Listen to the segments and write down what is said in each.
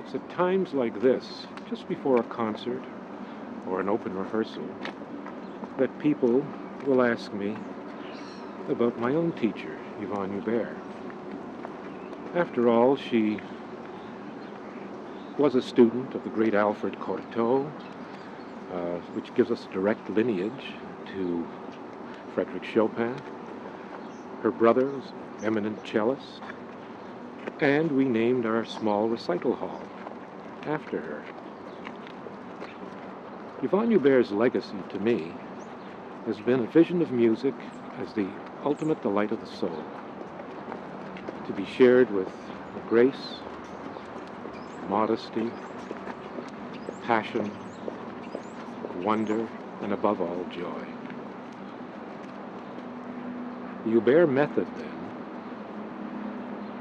It's at times like this, just before a concert or an open rehearsal, that people will ask me about my own teacher, Yvonne Hubert. After all, she was a student of the great Alfred Cortot, which gives us a direct lineage to Frédéric Chopin. Her brother was an eminent cellist, and we named our small recital hall after her. Yvonne Hubert's legacy to me has been a vision of music as the ultimate delight of the soul, to be shared with grace, modesty, passion, wonder, and above all, joy. The Hubert method, then,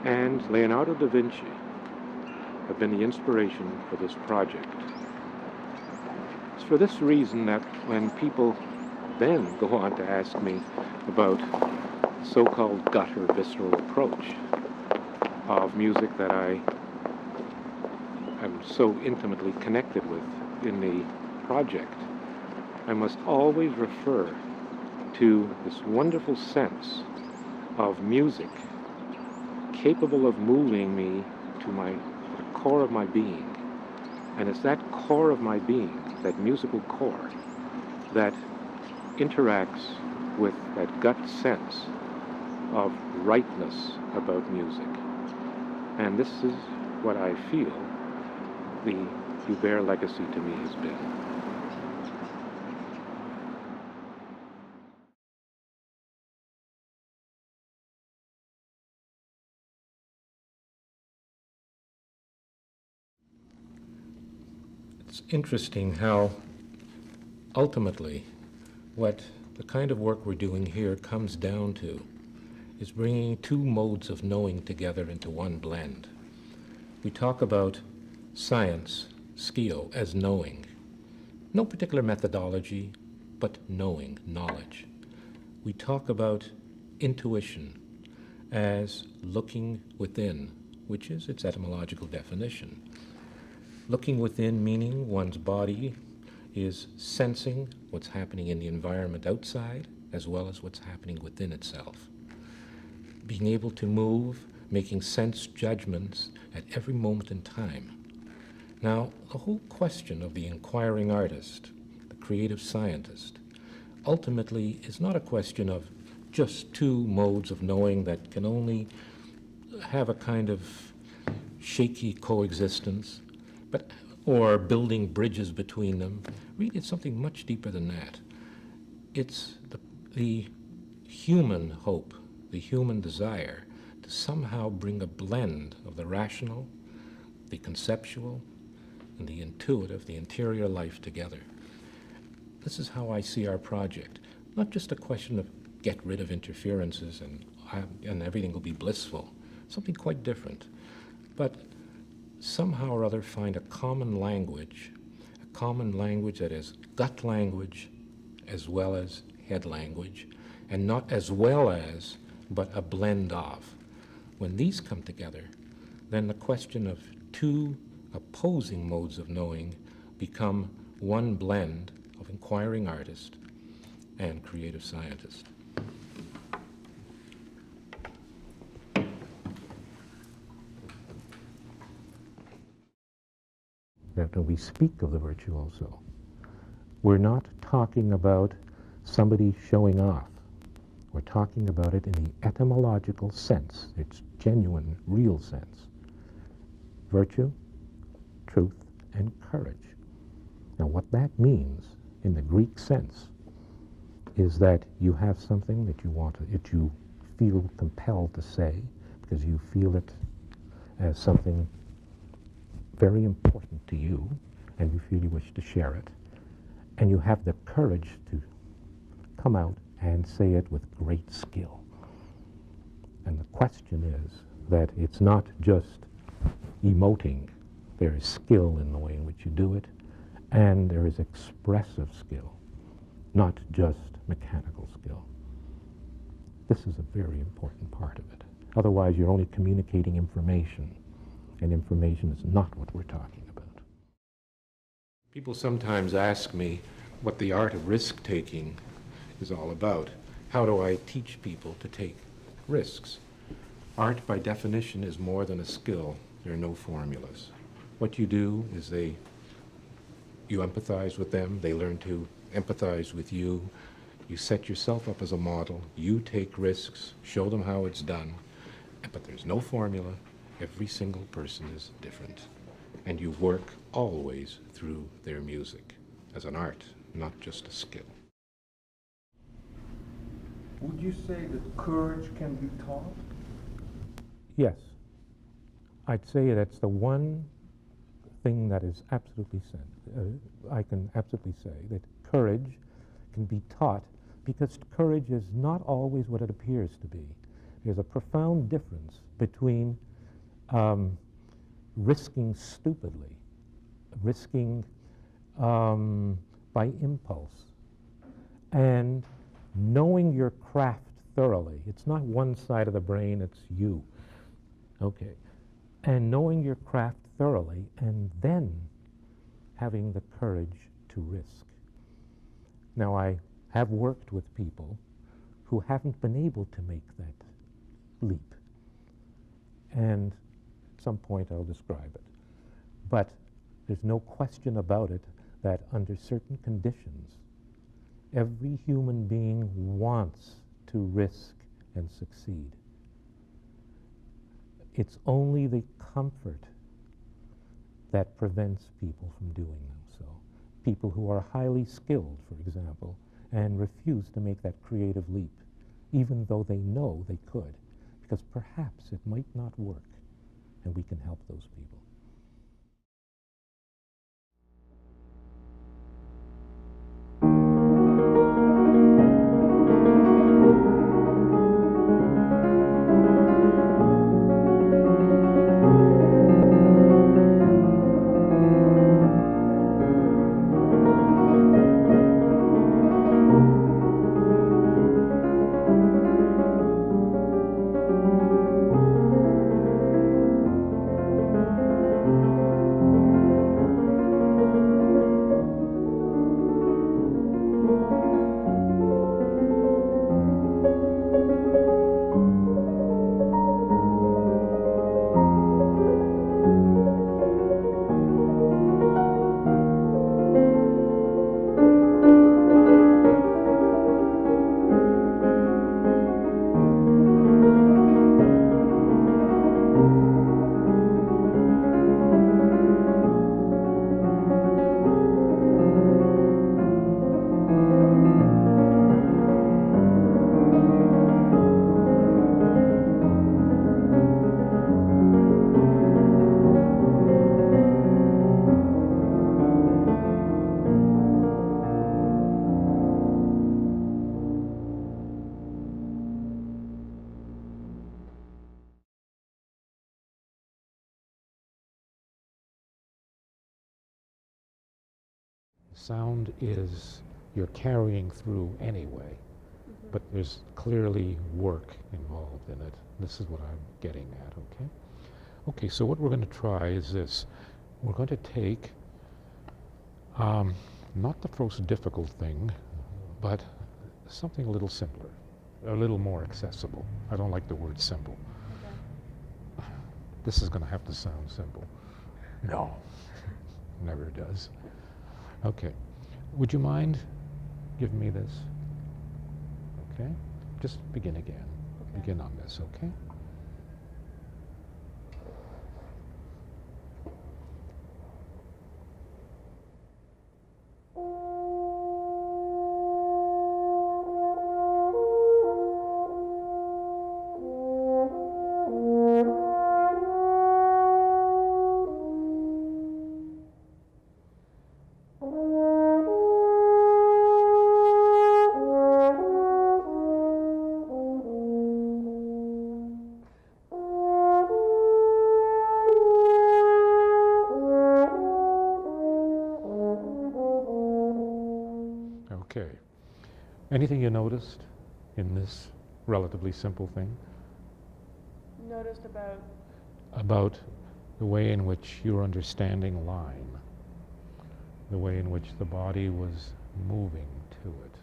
and Leonardo da Vinci have been the inspiration for this project. It's for this reason that when people then go on to ask me about so-called gut or visceral approach of music that I am so intimately connected with in the project, I must always refer to this wonderful sense of music capable of moving me to the core of my being. And it's that core of my being, that musical core, that interacts with that gut sense of rightness about music. And this is what I feel the Hubert legacy to me has been. It's interesting how ultimately what the kind of work we're doing here comes down to is bringing two modes of knowing together into one blend. We talk about science, skio, as knowing. No particular methodology, but knowing, knowledge. We talk about intuition as looking within, which is its etymological definition. Looking within meaning one's body is sensing what's happening in the environment outside as well as what's happening within itself. Being able to move, making sense judgments at every moment in time. Now, the whole question of the inquiring artist, the creative scientist, ultimately is not a question of just two modes of knowing that can only have a kind of shaky coexistence, or building bridges between them. Really, it's something much deeper than that. It's the human hope, the human desire to somehow bring a blend of the rational, the conceptual, and the intuitive, the interior life together. This is how I see our project. Not just a question of get rid of interferences and everything will be blissful. Something quite different. But somehow or other find a common language that is gut language as well as head language, and not as well as, but a blend of. When these come together, then the question of two opposing modes of knowing become one blend of inquiring artist and creative scientist. That when we speak of the virtue also, we're not talking about somebody showing off. We're talking about it in the etymological sense, its genuine, real sense. Virtue, truth, and courage. Now what that means in the Greek sense is that you have something that you feel compelled to say because you feel it as something very important to you, and you feel you wish to share it, and you have the courage to come out and say it with great skill. And the question is that it's not just emoting. There is skill in the way in which you do it, and there is expressive skill, not just mechanical skill. This is a very important part of it. Otherwise, you're only communicating information, and information is not what we're talking about. People sometimes ask me what the art of risk-taking is all about. How do I teach people to take risks? Art, by definition, is more than a skill. There are no formulas. What you do is you empathize with them, they learn to empathize with you, you set yourself up as a model, you take risks, show them how it's done, but there's no formula. Every single person is different, and you work always through their music as an art, not just a skill. Would you say that courage can be taught? Yes. I'd say that's the one thing that is absolutely I can absolutely say that courage can be taught, because courage is not always what it appears to be. There's a profound difference between risking stupidly, risking by impulse, and knowing your craft thoroughly. It's not one side of the brain, it's you. Okay. And knowing your craft thoroughly, and then having the courage to risk. Now, I have worked with people who haven't been able to make that leap. And at some point I'll describe it. But there's no question about it that under certain conditions, every human being wants to risk and succeed. It's only the comfort that prevents people from doing so. People who are highly skilled, for example, and refuse to make that creative leap, even though they know they could, because perhaps it might not work, and we can help those people. Sound is you're carrying through anyway, but there's clearly work involved in it. This is what I'm getting at, okay? Okay, so what we're going to try is this. We're going to take, not the most difficult thing, but something a little simpler, a little more accessible. I don't like the word simple. Okay. This is going to have to sound simple. No, never does. Okay, would you mind giving me this? Okay, just begin again. Okay. Begin on this, okay? Okay. Anything you noticed in this relatively simple thing? Noticed about? About the way in which you're understanding line, the way in which the body was moving to it.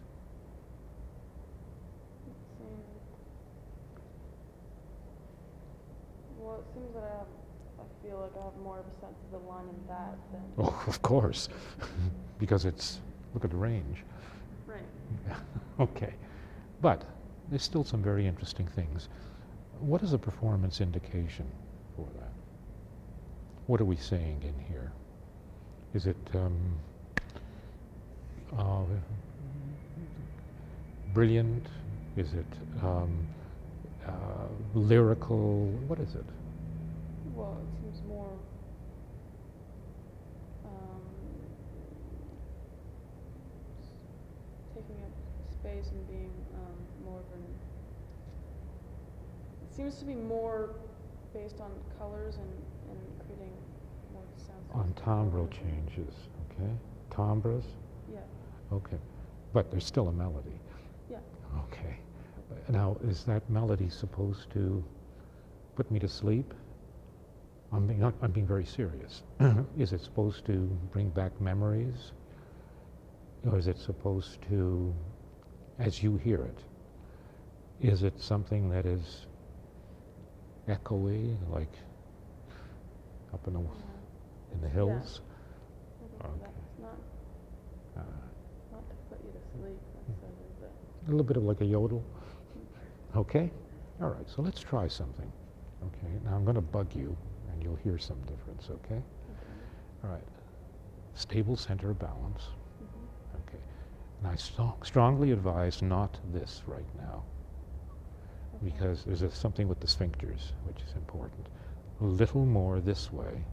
Well, it seems that I feel like I have more of a sense of the line in that than... Oh, of course, because it's, look at the range. Right. Okay, but there's still some very interesting things. What is a performance indication for that? What are we saying in here? Is it brilliant? Is it lyrical? What is it? Well, it seems more taking up space and being more of an... It seems to be more based on colors and creating more sounds. On timbral changes, okay? Timbres? Yeah. Okay, but there's still a melody. Yeah. Okay. Now, is that melody supposed to put me to sleep? I'm being very serious. Is it supposed to bring back memories? Or is it supposed to, as you hear it, is it something that is echoey, like up in the hills? Yeah. Okay. That's not to put you to sleep necessarily, but... A little bit of like a yodel. Okay? All right, so let's try something. Okay, now I'm going to bug you, and you'll hear some difference, okay? All right. Stable center of balance. Okay. And I strongly advise not this right now, because there's something with the sphincters, which is important. A little more this way.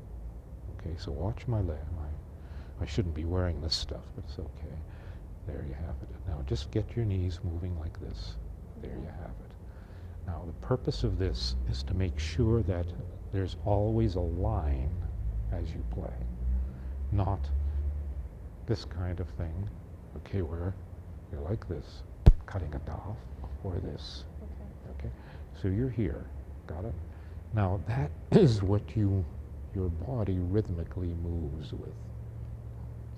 Okay, so watch my leg. I shouldn't be wearing this stuff, but it's okay. There you have it. Now just get your knees moving like this. There you have it. Now the purpose of this is to make sure that there's always a line as you play, not this kind of thing, okay, where you're like this, cutting it off, or this. Okay, so you're here, got it? Now that is what your body rhythmically moves with,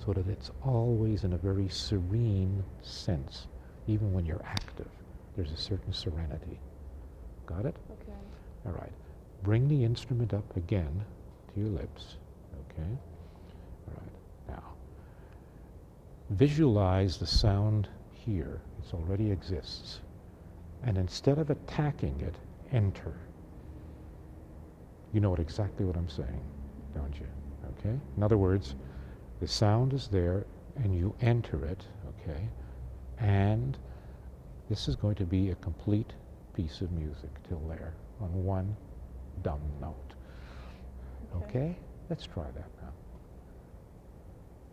so that it's always in a very serene sense. Even when you're active, there's a certain serenity. Got it? Okay. All right. Bring the instrument up again to your lips, okay? All right. Now, visualize the sound here. It already exists. And instead of attacking it, enter. You know exactly what I'm saying, don't you? Okay? In other words, the sound is there and you enter it, okay? And this is going to be a complete piece of music till there on one dumb note. Okay? Let's try that now.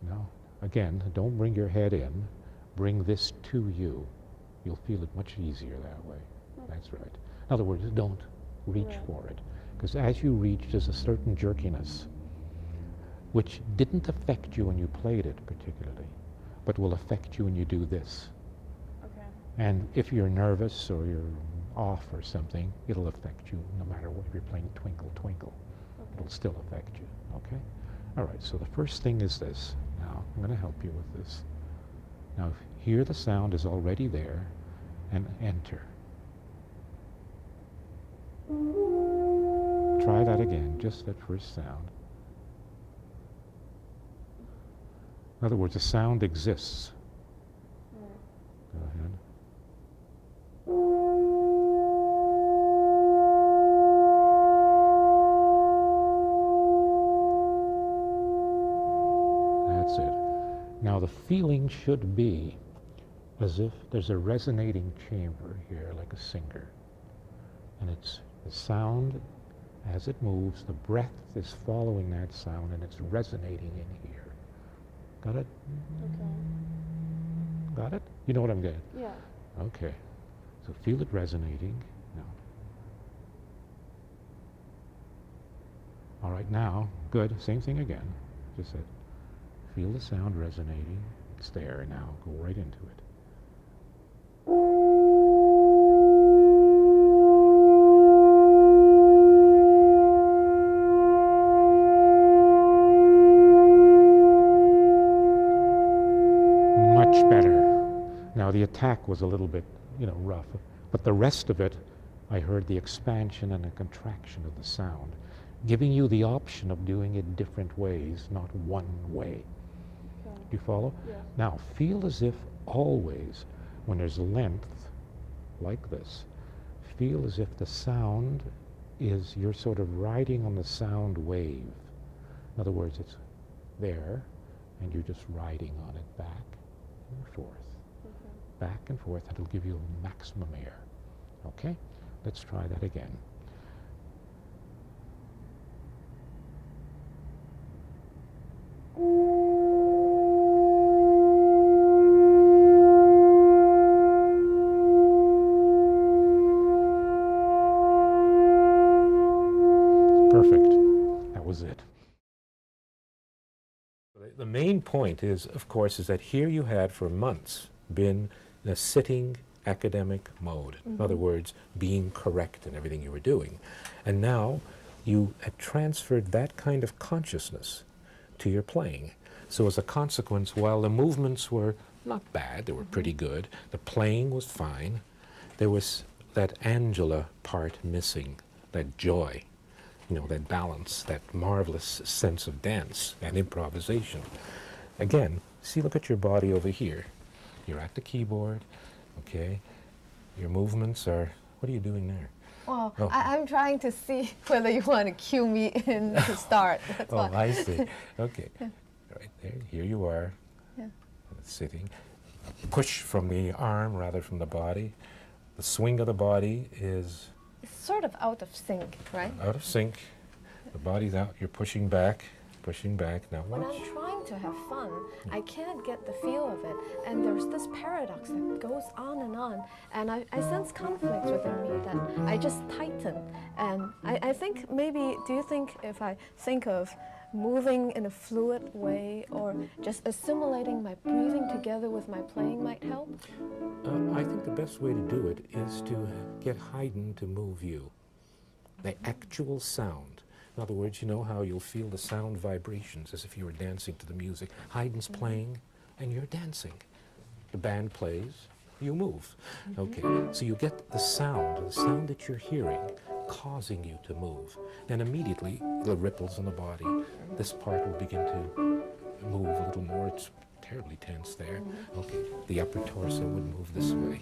Now, again, don't bring your head in. Bring this to you. You'll feel it much easier that way. That's right. In other words, don't reach for it. Because as you reach, there's a certain jerkiness which didn't affect you when you played it particularly, but will affect you when you do this. Okay. And if you're nervous or you're off or something, it'll affect you no matter what. If you're playing Twinkle, Twinkle, it'll still affect you, okay? All right, so the first thing is this. Now, I'm going to help you with this. Now, here the sound is already there, and enter. Try that again, just that first sound. In other words, the sound exists. Go ahead. That's it. Now the feeling should be as if there's a resonating chamber here, like a singer. And it's the sound, as it moves, the breath is following that sound and it's resonating in here. Got it? Okay. Got it? You know what I'm getting? Yeah. Okay. So feel it resonating. Now. All right, now, good. Same thing again. Just said, feel the sound resonating. It's there now. Go right into it. much better. Now the attack was a little bit, rough, but the rest of it, I heard the expansion and the contraction of the sound, giving you the option of doing it different ways, not one way. Okay. Do you follow? Yes. Now, feel as if always, when there's length, like this, feel as if the sound is, you're sort of riding on the sound wave. In other words, it's there, and you're just riding on it back and forth. Okay. Back and forth. It'll give you maximum air. Okay? Let's try that again. Perfect. That was it. The main point is, of course, is that here you had for months been in a sitting academic mode. In other words, being correct in everything you were doing. And now you had transferred that kind of consciousness to your playing. So as a consequence, while the movements were not bad, they were pretty good, the playing was fine, there was that Angela part missing, that joy, that balance, that marvelous sense of dance and improvisation. Again, see, look at your body over here. You're at the keyboard, okay? Your movements are, what are you doing there? Well, Oh. I'm trying to see whether you want to cue me in to start. That's Oh, why. I see. Okay. Right there, here you are, Yeah. sitting. Push from the arm rather from the body. The swing of the body is It's sort of out of sync, right? out of sync. The body's out, you're pushing back. Now When watch. I'm trying to have fun, I can't get the feel of it. And there's this paradox that goes on. And I sense conflict within me that I just tighten. And I think maybe, do you think if I think of moving in a fluid way or just assimilating my breathing together with my playing might help? I think the best way to do it is to get Haydn to move you. The actual sound. In other words, you know how you'll feel the sound vibrations as if you were dancing to the music. Haydn's playing and you're dancing. The band plays, you move. Okay, so you get the sound that you're hearing causing you to move. Then immediately the ripples in the body, this part will begin to move a little more. It's terribly tense there. Okay, the upper torso would move this way.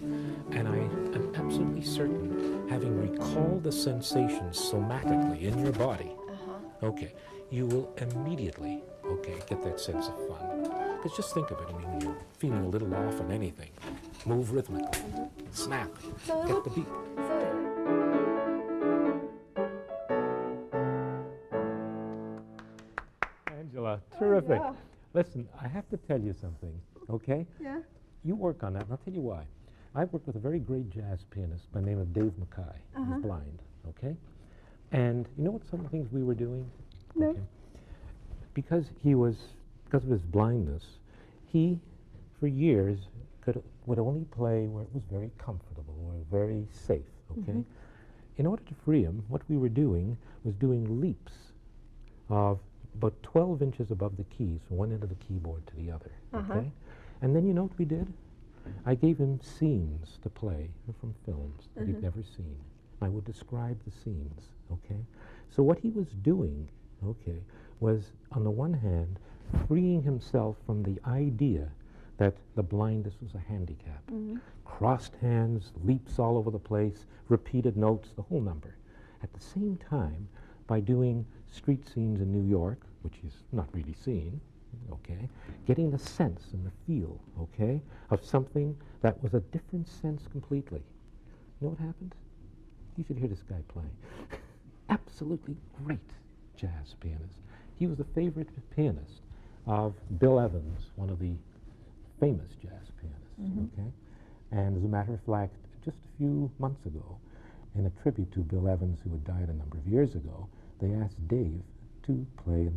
And I am absolutely certain, having recalled the sensations somatically in your body, okay, you will immediately, get that sense of fun. Because just think of it, when you're feeling a little off on anything, move rhythmically, snap, get the beat. Angela, terrific. yeah. Listen, I have to tell you something, okay? Yeah. You work on that, and I'll tell you why. I've worked with a very great jazz pianist by the name of Dave Mackay. He's blind, okay? And you know what some of the things we were doing? No. Okay. Because of his blindness, he, for years, would only play where it was very comfortable, or very safe, okay? In order to free him, what we were doing was doing leaps of about 12 inches above the keys, from one end of the keyboard to the other, okay? And then you know what we did? I gave him scenes to play from films that he'd never seen. I would describe the scenes, okay? So what he was doing, okay, was on the one hand, freeing himself from the idea that the blindness was a handicap. Crossed hands, leaps all over the place, repeated notes, the whole number. At the same time, by doing street scenes in New York, which he's not really seen, okay, getting the sense and the feel, okay, of something that was a different sense completely. You know what happened? You should hear this guy play. Absolutely great jazz pianist. He was the favorite pianist of Bill Evans, one of the famous jazz pianists, okay? And as a matter of fact, just a few months ago, in a tribute to Bill Evans, who had died a number of years ago, they asked Dave to play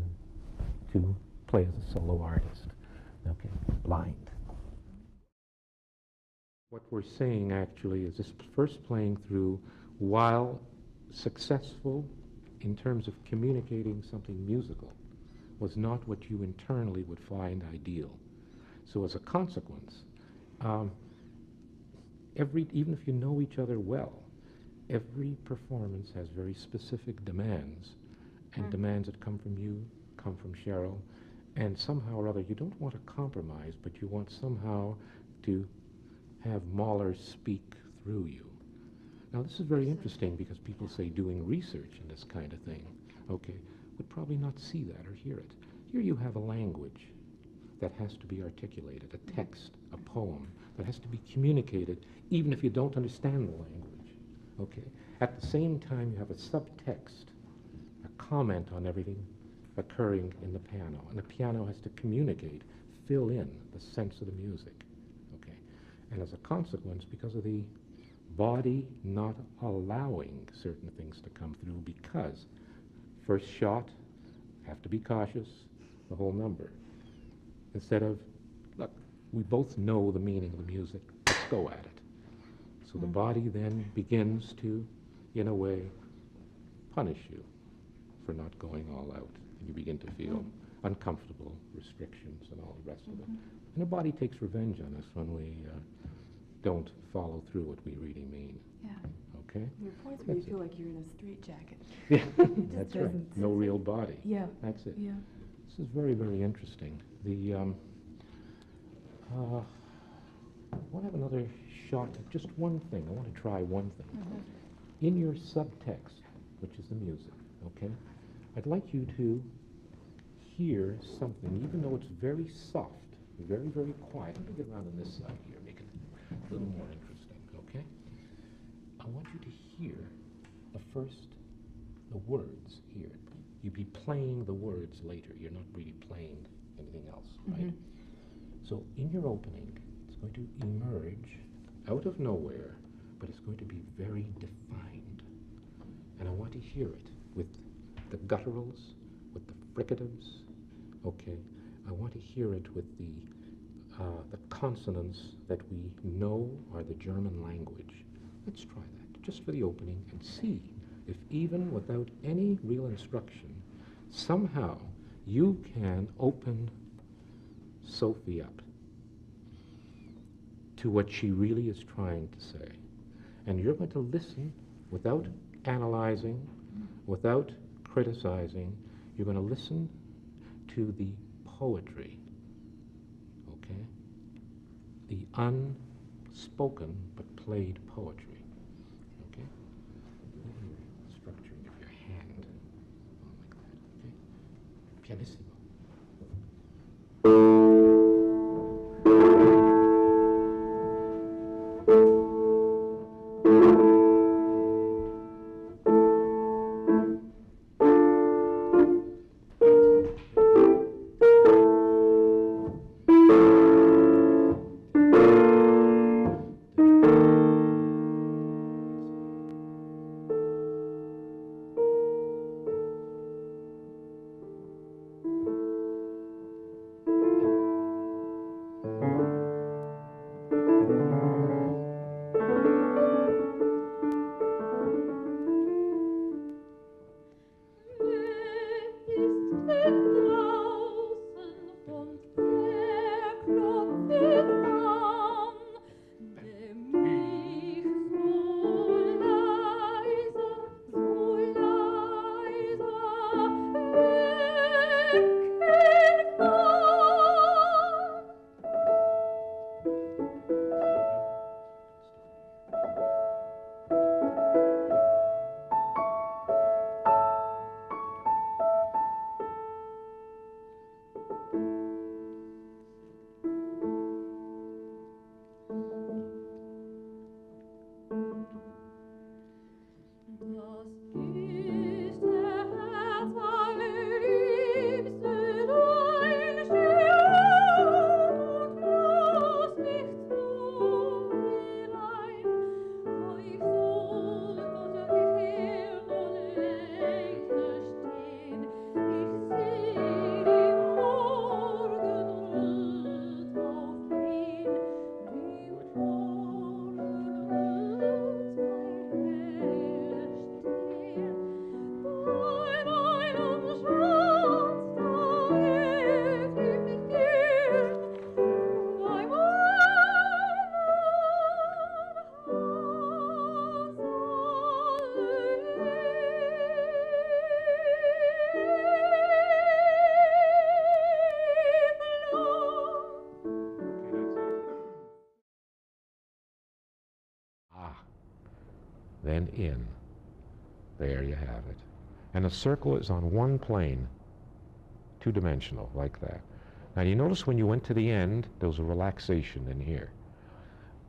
as a solo artist, okay, blind. What we're saying actually is this first playing through, while successful in terms of communicating something musical, was not what you internally would find ideal. So as a consequence, um, even if you know each other well, every performance has very specific demands, and demands that come from you, come from Cheryl, and somehow or other you don't want to compromise, but you want somehow to have Mahler speak through you. Now this is very interesting because people say doing research in this kind of thing, okay, would probably not see that or hear it. Here you have a language that has to be articulated, a text, a poem, that has to be communicated even if you don't understand the language, okay? At the same time, you have a subtext, a comment on everything occurring in the piano, and the piano has to communicate, fill in the sense of the music, okay? And as a consequence, because of the body not allowing certain things to come through, because first shot, have to be cautious, the whole number. Instead of, look, we both know the meaning of the music, let's go at it. So the body then begins to, in a way, punish you for not going all out. And you begin to feel uncomfortable, restrictions and all the rest of it. And the body takes revenge on us when we don't follow through what we really mean. Yeah. Okay? There are points where you feel like you're in a straitjacket. Yeah, just that's right. doesn't- No real body. Yeah. That's it. Yeah. This is very, very interesting. I want to have another shot at just one thing. I want to try one thing. In your subtext, which is the music, okay, I'd like you to hear something, even though it's very soft, very, very quiet. Let me get around on this side here, make it a little more interesting, okay? I want you to hear the words here. You'd be playing the words later. You're not really playing anything else, right? So in your opening, it's going to emerge out of nowhere, but it's going to be very defined. And I want to hear it with the gutturals, with the fricatives, okay? I want to hear it with the consonants that we know are the German language. Let's try that, just for the opening, and see if even without any real instruction, somehow you can open Sophie up to what she really is trying to say. And you're going to listen without analyzing, without criticizing. You're going to listen to the poetry, okay? The unspoken but played poetry, okay? Structuring of your hand, like that, okay? Pianissimo. then in. There you have it. And the circle is on one plane, two-dimensional, like that. Now you notice when you went to the end, there was a relaxation in here.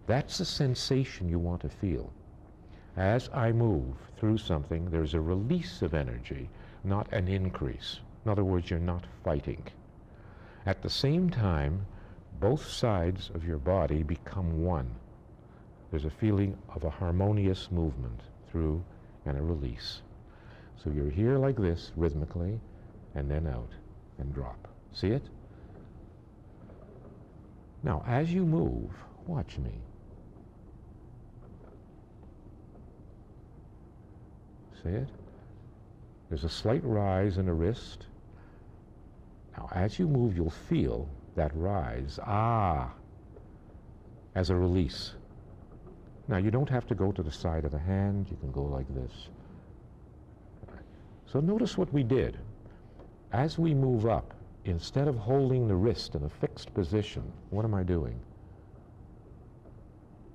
That's the sensation you want to feel. As I move through something, there's a release of energy, not an increase. In other words, you're not fighting. At the same time, both sides of your body become one. There's a feeling of a harmonious movement through and a release. So you're here like this, rhythmically, and then out and drop. See it? Now, as you move, watch me. See it? There's a slight rise in the wrist. Now, as you move, you'll feel that rise, as a release. Now, you don't have to go to the side of the hand. You can go like this. So notice what we did. As we move up, instead of holding the wrist in a fixed position, what am I doing?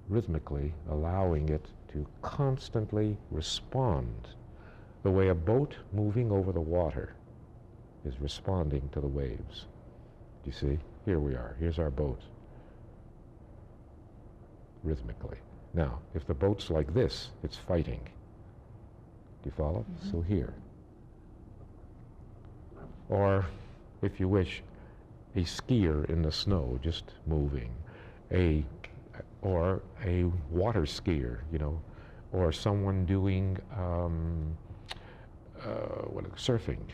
Rhythmically allowing it to constantly respond the way a boat moving over the water is responding to the waves. Do you see? Here we are. Here's our boat. Rhythmically. Now, if the boat's like this, it's fighting. Do you follow? Mm-hmm. So here. Or, if you wish, a skier in the snow just moving. Or a water skier, you know, or someone doing surfing.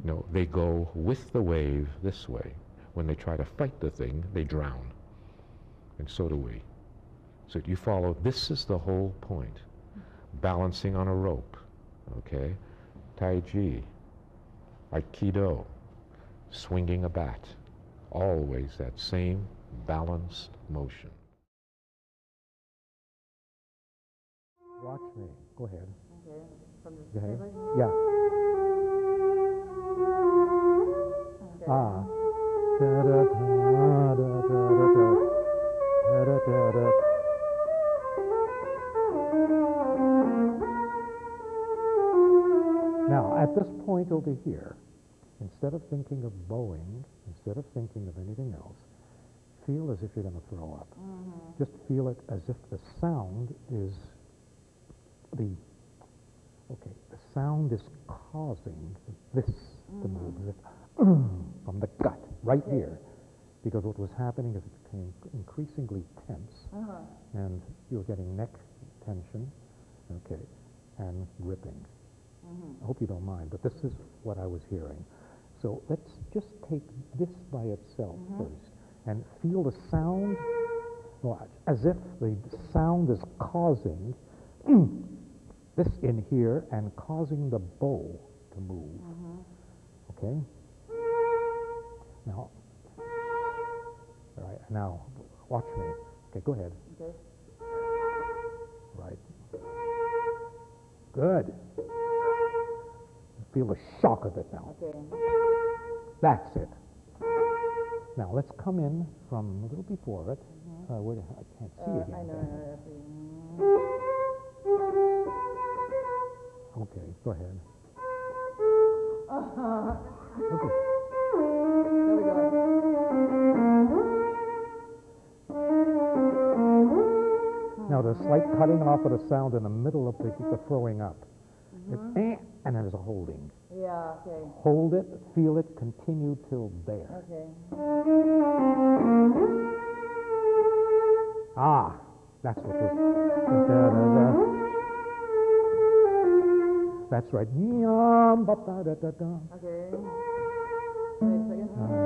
You know, they go with the wave this way. When they try to fight the thing, they drown. And so do we. So you follow, this is the whole point. Balancing on a rope, okay? Tai Chi, Aikido, swinging a bat. Always that same balanced motion. Watch me. Go ahead. Okay. From the Go ahead. table? Yeah. Okay. Ah. Da da da da da da da da da. Now, at this point over here, instead of thinking of bowing, instead of thinking of anything else, feel as if you're going to throw up. Mm-hmm. Just feel it as if the sound is the sound is causing this to move, as if from the gut, right here. Because what was happening is it became increasingly tense, and you were getting neck tension, okay, and gripping. I hope you don't mind, but this is what I was hearing. So let's just take this by itself first, and feel the sound, as if the sound is causing this in here and causing the bow to move. Okay? Now, all right, now watch me. Okay, go ahead. Okay. Right. Good. Feel the shock of it now. Okay. That's it. Now let's come in from a little before it. Where I can't see again. I know. Okay, go ahead. Okay. There we go. Now there's a slight cutting off of the sound in the middle of the throwing up. It's and then there's a holding. Yeah, okay. Hold it, feel it, continue till there. Okay. That's what was. That's right. Okay. Wait a second.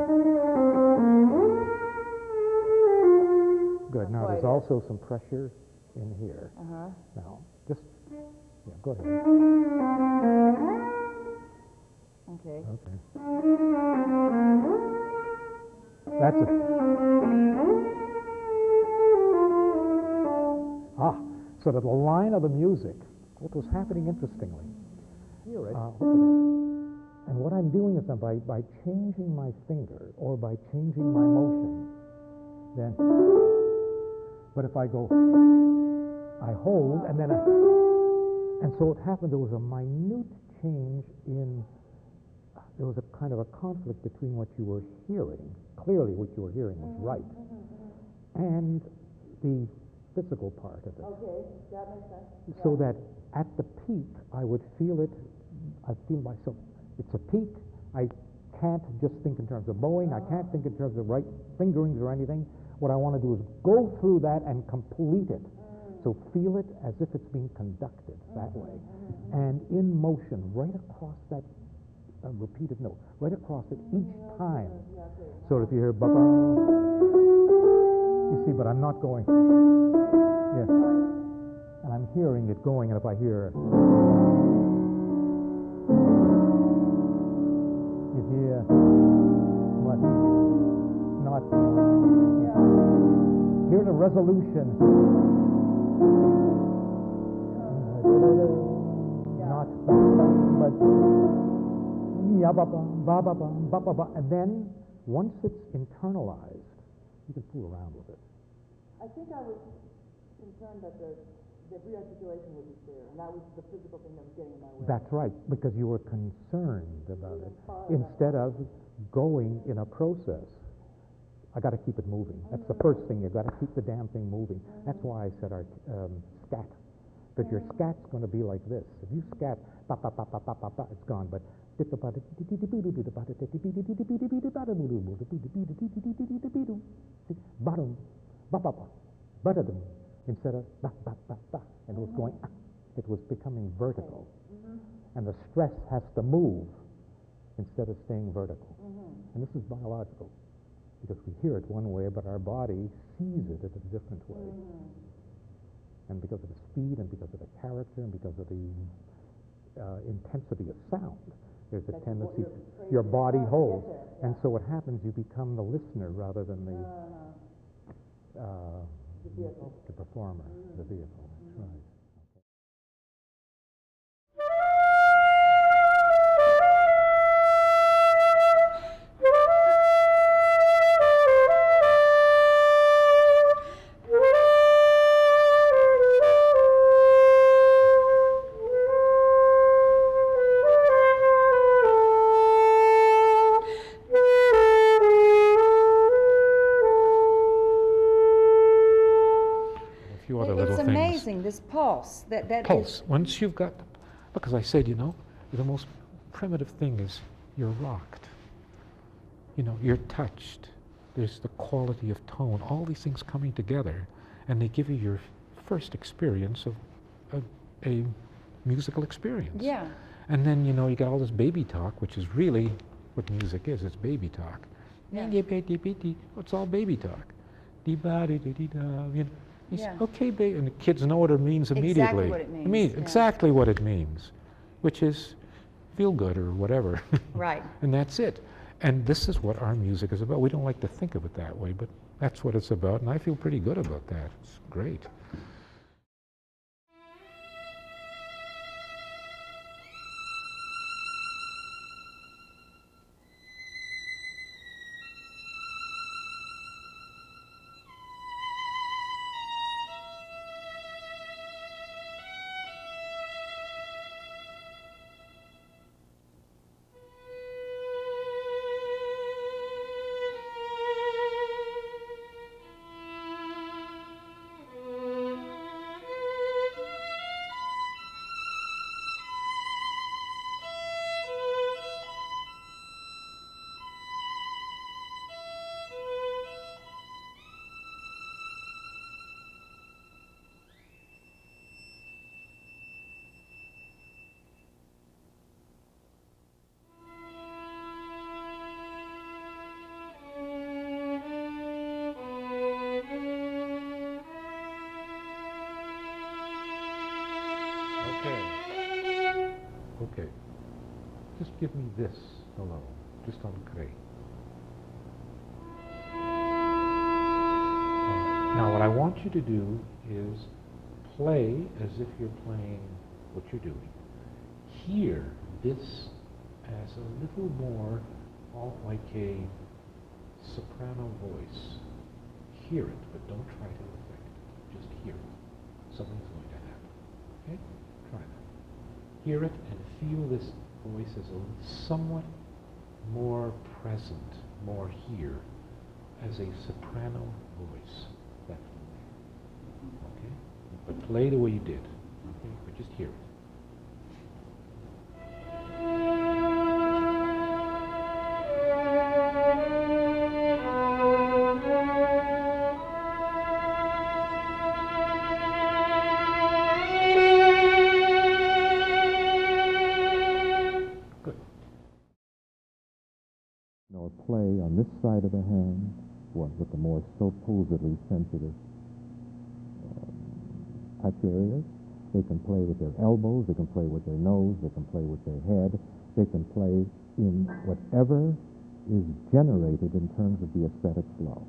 Good. Now there's also some pressure in here. Now, just go ahead. Okay. Okay. That's it. So that the line of the music, what was happening interestingly, hear it. And what I'm doing is by changing my finger or by changing my motion, then, but if I go, I hold and then And so it happened, there was a minute change in, there was a kind of a conflict between what you were hearing, clearly what you were hearing was right, and the physical part of it. Okay, that makes sense. So that at the peak, I would feel it, I feel myself, it's a peak, I can't just think in terms of bowing, I can't think in terms of right fingerings or anything. What I want to do is go through that and complete it. So feel it as if it's being conducted that way. And in motion, right across that repeated note, right across it each time. So if you hear ba-ba, you see, but I'm not going. Yeah. And I'm hearing it going, and if I hear, you hear what? Not. Here's a resolution. Not but and then once it's internalized, you can fool around with it. I think I was concerned that the rearticulation would be clear, and that was the physical thing that was getting in my way. That's right, because you were concerned about it instead of going in a process. I got to keep it moving. That's the first thing. You've got to keep the damn thing moving. That's why I said our scat, because your scat's going to be like this. If you scat, ba ba ba ba ba ba ba, it's gone. But bottom, ba ba ba, bottom, instead of ba ba ba ba, and it was going. It was becoming vertical, and the stress has to move instead of staying vertical. And this is biological, because we hear it one way, but our body sees it in a different way. And because of the speed, and because of the character, and because of the intensity of sound, there's a tendency your body holds. And so what happens, you become the listener rather than the performer, the vehicle. That's right. This pulse, that Pulse. Once you've got, because I said, the most primitive thing is you're rocked. You're touched. There's the quality of tone. All these things coming together, and they give you your first experience of a musical experience. Yeah. And then, you got all this baby talk, which is really what music is. It's baby talk. Yeah. It's all baby talk. Yeah. Okay, baby, and the kids know what it means immediately. Exactly what it means. Exactly what it means, which is feel good or whatever. Right. And that's it. And this is what our music is about. We don't like to think of it that way, but that's what it's about, and I feel pretty good about that. It's great. Okay. Just give me this alone, just on Cray. Now what I want you to do is play as if you're playing what you're doing. Hear this as a little more like a soprano voice. Hear it, but don't try to affect it. Just hear it. Something's going to happen. Okay? Try that. hear it and feel this voice as a somewhat more present, more here, as a soprano voice, definitely. Okay? But play the way you did. Okay? But just hear it. Or play on this side of the hand, with the more supposedly sensitive touch areas. They can play with their elbows, they can play with their nose, they can play with their head, they can play in whatever is generated in terms of the aesthetic flow.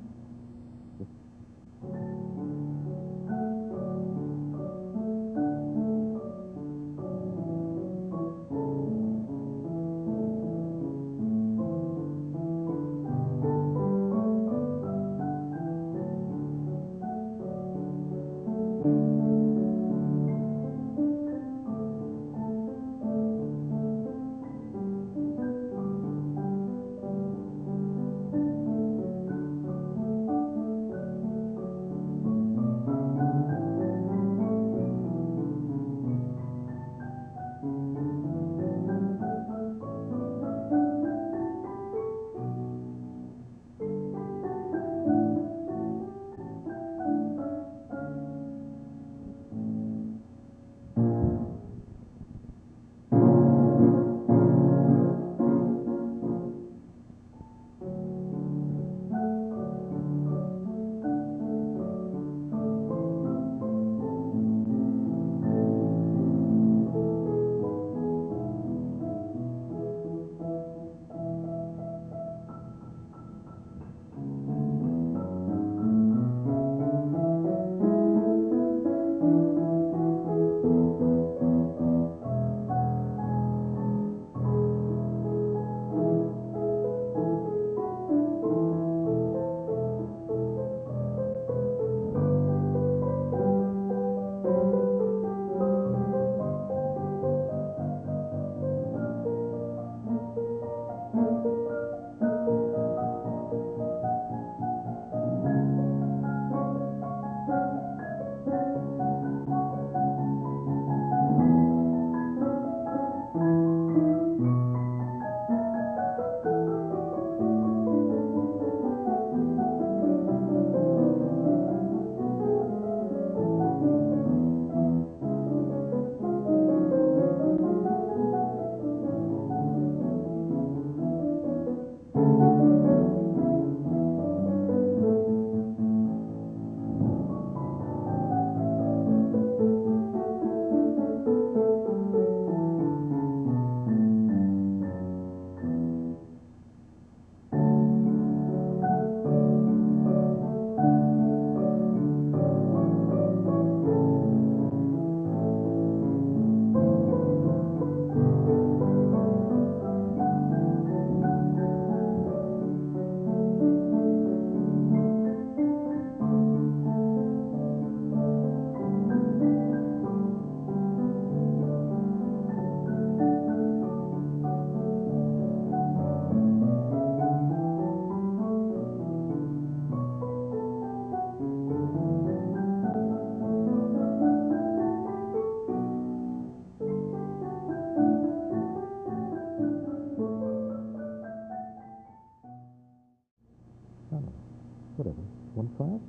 Whatever. 1/5?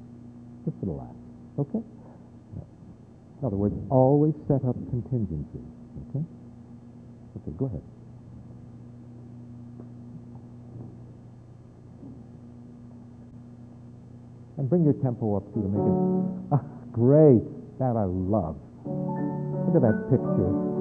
Just for the laugh. Okay? In other words, always set up contingencies. Okay? Okay, go ahead. And bring your tempo up too to make it. Ah, great. That I love. Look at that picture.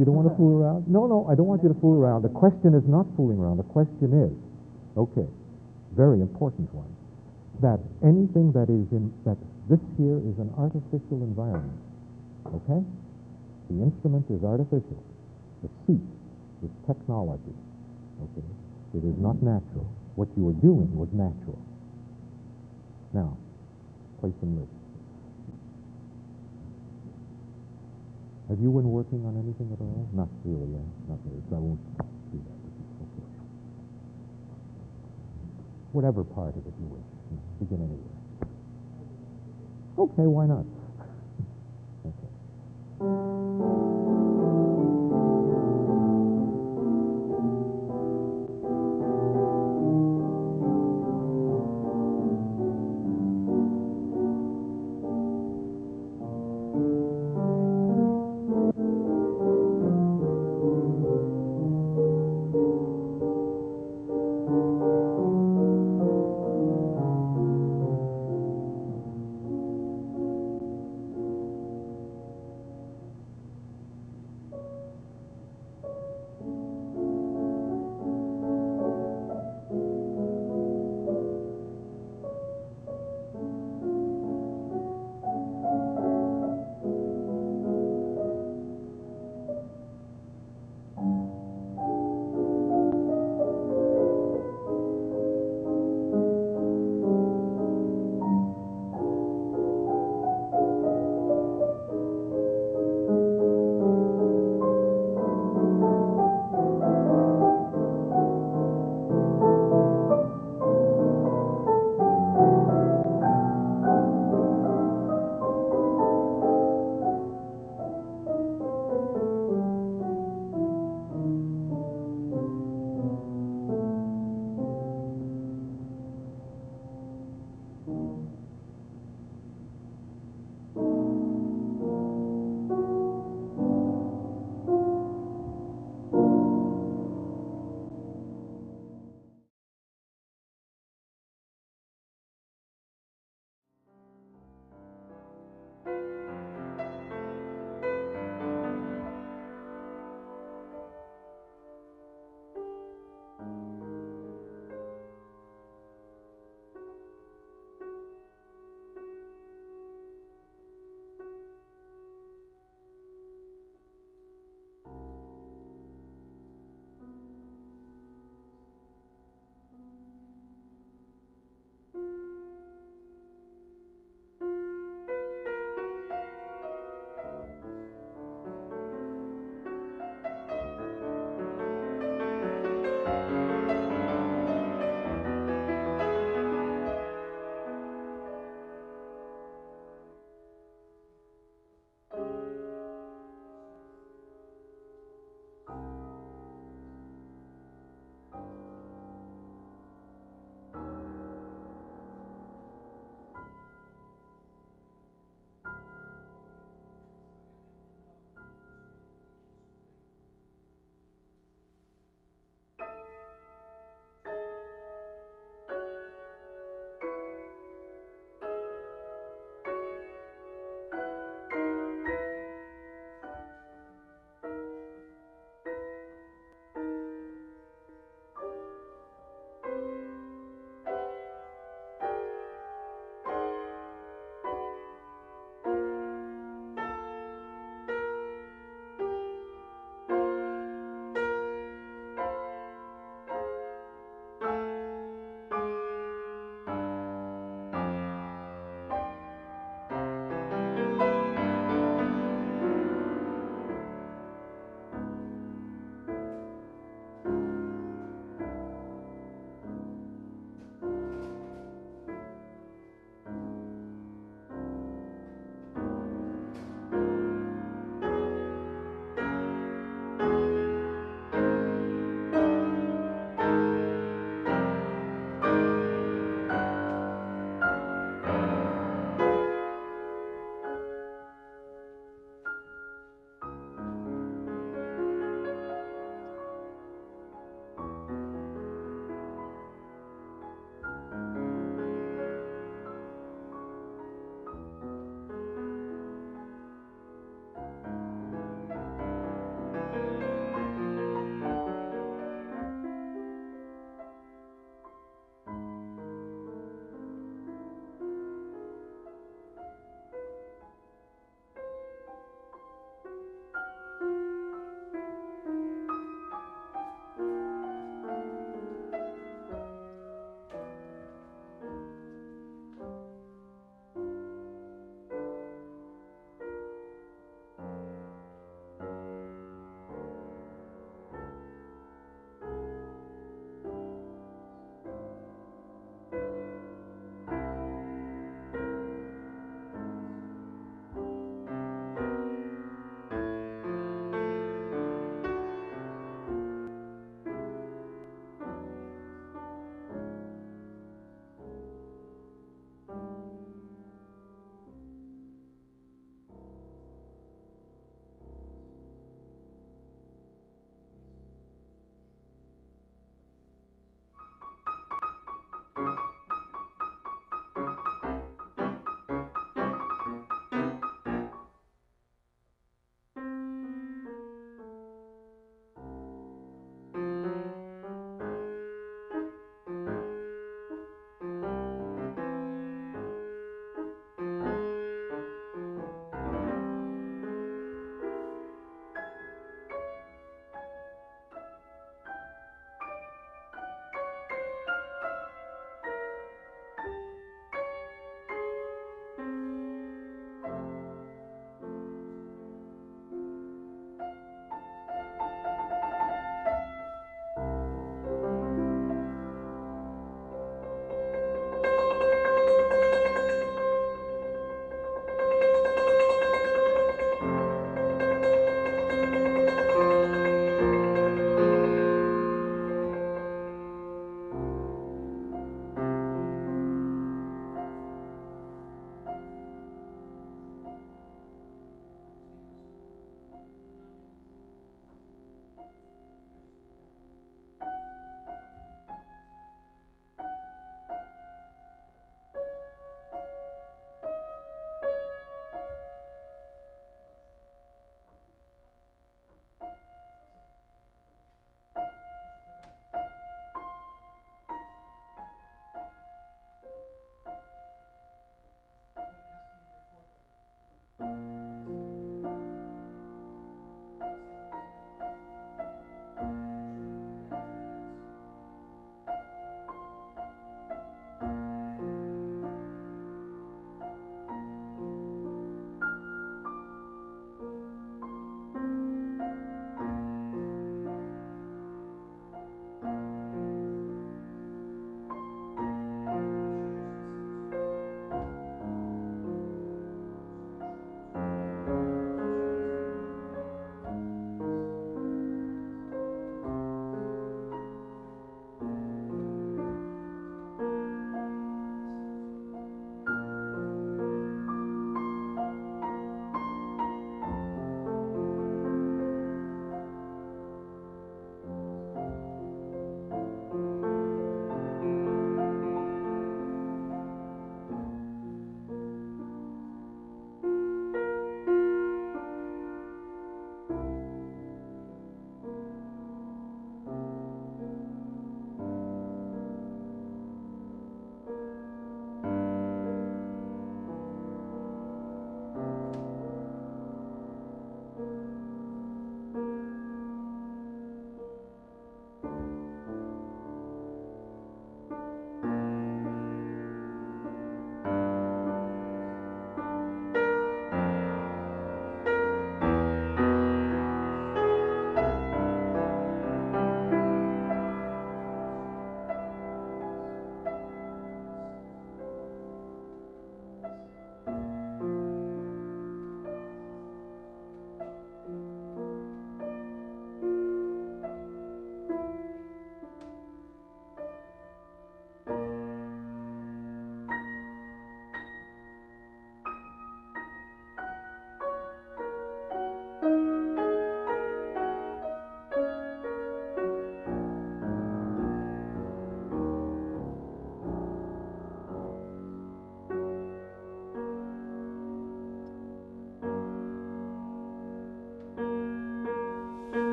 You don't want to fool around? No, no, I don't want you to fool around. The question is not fooling around. The question is, okay, very important one, that anything that is that this here is an artificial environment, okay? The instrument is artificial. The seat is technology, okay? It is not natural. What you were doing was natural. Now, play some lyrics. Have you been working on anything at all? Not really, not really, so I won't do that with you. Okay. Whatever part of it you wish. Begin anywhere. Okay, why not? Okay.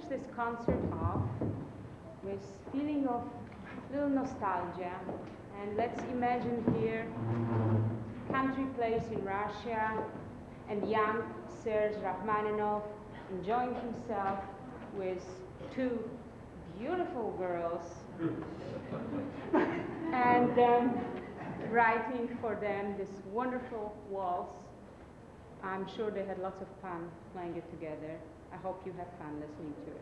finish this concert off with feeling of little nostalgia. And let's imagine here country place in Russia and young Serge Rachmaninoff enjoying himself with two beautiful girls and writing for them this wonderful waltz. I'm sure they had lots of fun playing it together. I hope you have fun listening to it.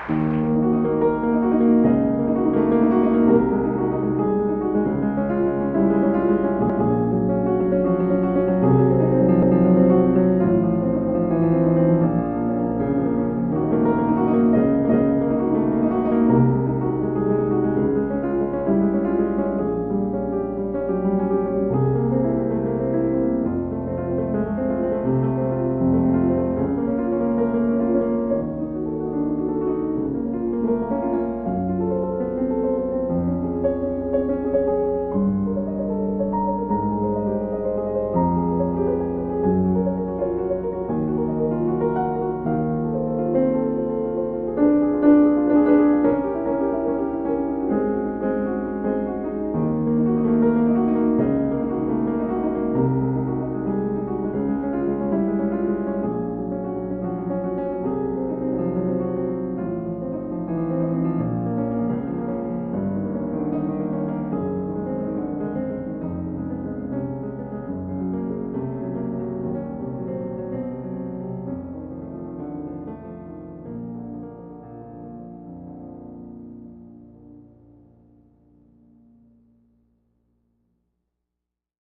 Thank you.